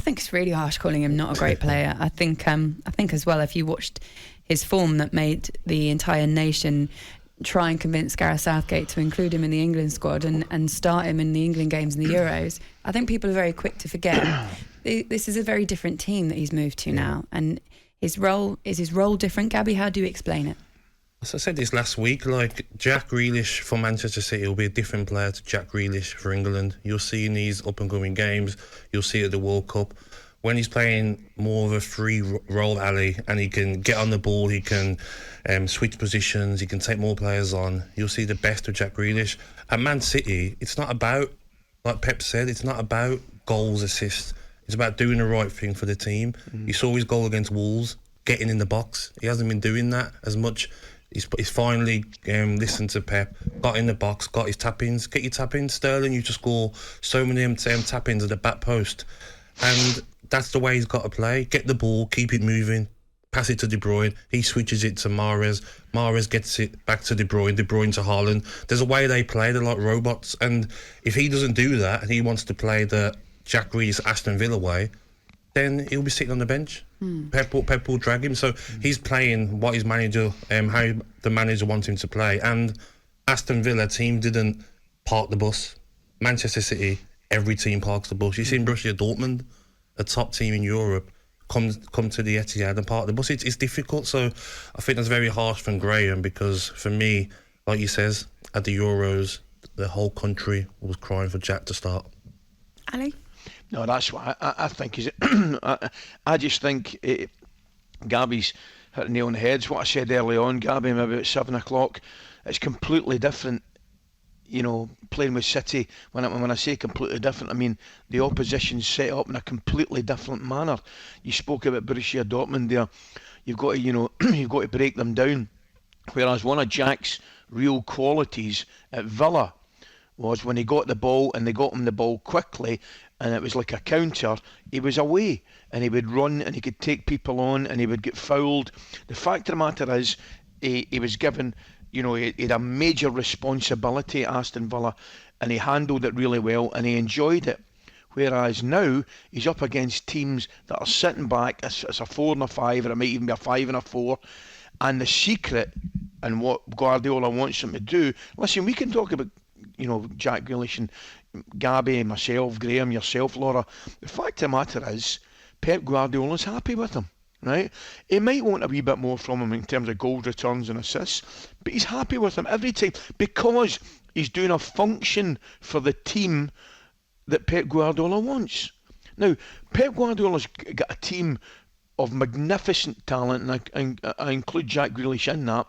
think it's really harsh calling him not a great player. I think as well, if you watched his form that made the entire nation try and convince Gareth Southgate to include him in the England squad and start him in the England games and the Euros, I think people are very quick to forget. This is a very different team that he's moved to now, and his role different. Gabby, how do you explain it? As I said this last week, like Jack Grealish for Manchester City will be a different player to Jack Grealish for England. You'll see in these up-and-coming games, you'll see at the World Cup, when he's playing more of a free role alley and he can get on the ball, he can switch positions, he can take more players on, you'll see the best of Jack Grealish. At Man City, it's not about, like Pep said, it's not about goals, assists. It's about doing the right thing for the team. You saw his goal against Wolves, getting in the box. He hasn't been doing that as much. He's finally listened to Pep, got in the box, got his tap-ins. Get your tap-ins, Sterling. You just score so many tap-ins at the back post. And that's the way he's got to play. Get the ball, keep it moving, pass it to De Bruyne. He switches it to Mahrez. Mahrez gets it back to De Bruyne to Haaland. There's a way they play. They're like robots. And if he doesn't do that and he wants to play the Jack Grealish Aston Villa way, then he'll be sitting on the bench. Pep will drag him. So he's playing what his manager, how the manager wants him to play. And Aston Villa team didn't park the bus. Manchester City, every team parks the bus. You've seen Borussia Dortmund, a top team in Europe, come to the Etihad and park the bus. It's difficult. So I think that's very harsh from Graeme, because for me, like he says, at the Euros, the whole country was crying for Jack to start. Ali? No, that's what I think. I just think Gabby's hit a nail on the head. It's what I said early on, Gabby, maybe at 7 o'clock. It's completely different, playing with City. When I say completely different, I mean the opposition's set up in a completely different manner. You spoke about Borussia Dortmund there. You've got to, you've got to break them down. Whereas one of Jack's real qualities at Villa was when he got the ball and they got him the ball quickly, and it was like a counter, he was away and he would run and he could take people on and he would get fouled. The fact of the matter is, he was given, he had a major responsibility at Aston Villa, and he handled it really well and he enjoyed it. Whereas now he's up against teams that are sitting back, it's a 4 and a 5, or it might even be a 5 and a 4. And the secret and what Guardiola wants him to do, listen, we can talk about Jack Grealish and Gabby, myself, Graeme, yourself, Laura. The fact of the matter is, Pep Guardiola's happy with him, right? He might want a wee bit more from him in terms of goals, returns and assists, but he's happy with him every time because he's doing a function for the team that Pep Guardiola wants. Now, Pep Guardiola's got a team of magnificent talent, and I include Jack Grealish in that.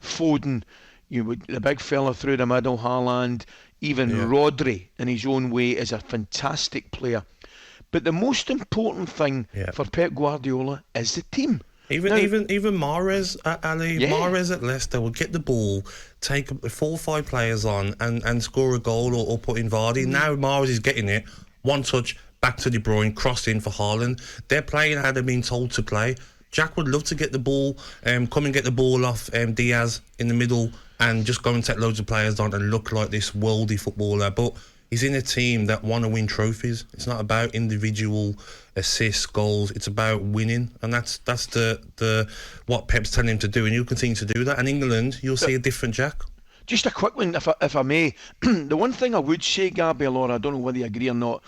Foden, the big fella through the middle, Haaland, even Rodri in his own way is a fantastic player. But the most important thing for Pep Guardiola is the team. Even Mahrez at Ali, Mahrez at Leicester will get the ball, take 4 or 5 players on and score a goal or put in Vardy. Now Mahrez is getting it, one touch, back to De Bruyne, cross in for Haaland. They're playing how they're being told to play. Jack would love to get the ball, come and get the ball off Diaz in the middle and just go and take loads of players on and look like this worldy footballer. But he's in a team that want to win trophies. It's not about individual assists, goals. It's about winning, and that's the what Pep's telling him to do, and he'll continue to do that. And England, you'll see a different Jack. Just a quick one, if I may. The one thing I would say, Gabby, Laura, I don't know whether you agree or not,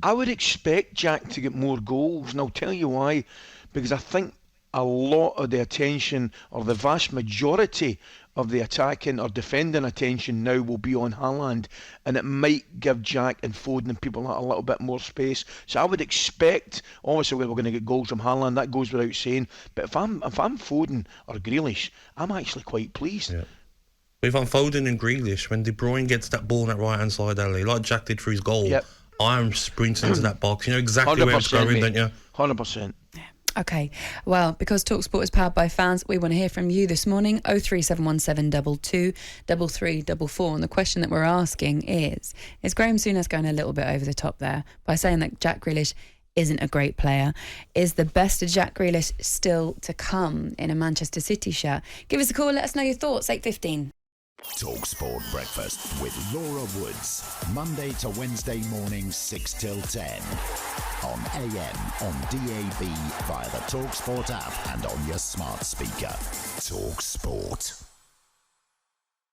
I would expect Jack to get more goals, and I'll tell you why. Because I think a lot of the attention, or the vast majority of the attacking or defending attention now, will be on Haaland, and it might give Jack and Foden and people a little bit more space. So I would expect, obviously we're going to get goals from Haaland, that goes without saying, but if I'm Foden or Grealish, I'm actually quite pleased. Yeah. If I'm Foden and Grealish, when De Bruyne gets that ball on that right hand side alley, like Jack did for his goal, I'm sprinting into that box. You know exactly where it's going, don't you? 100%. Okay, well, because talkSPORT is powered by fans, we want to hear from you this morning. 03717 22 3344. And the question that we're asking is Graeme Souness going a little bit over the top there by saying that Jack Grealish isn't a great player? Is the best of Jack Grealish still to come in a Manchester City shirt? Give us a call, let us know your thoughts. 8:15. talkSPORT Breakfast with Laura Woods. Monday to Wednesday mornings 6 till 10. On AM, on DAB, via the talkSPORT app and on your smart speaker. talkSPORT.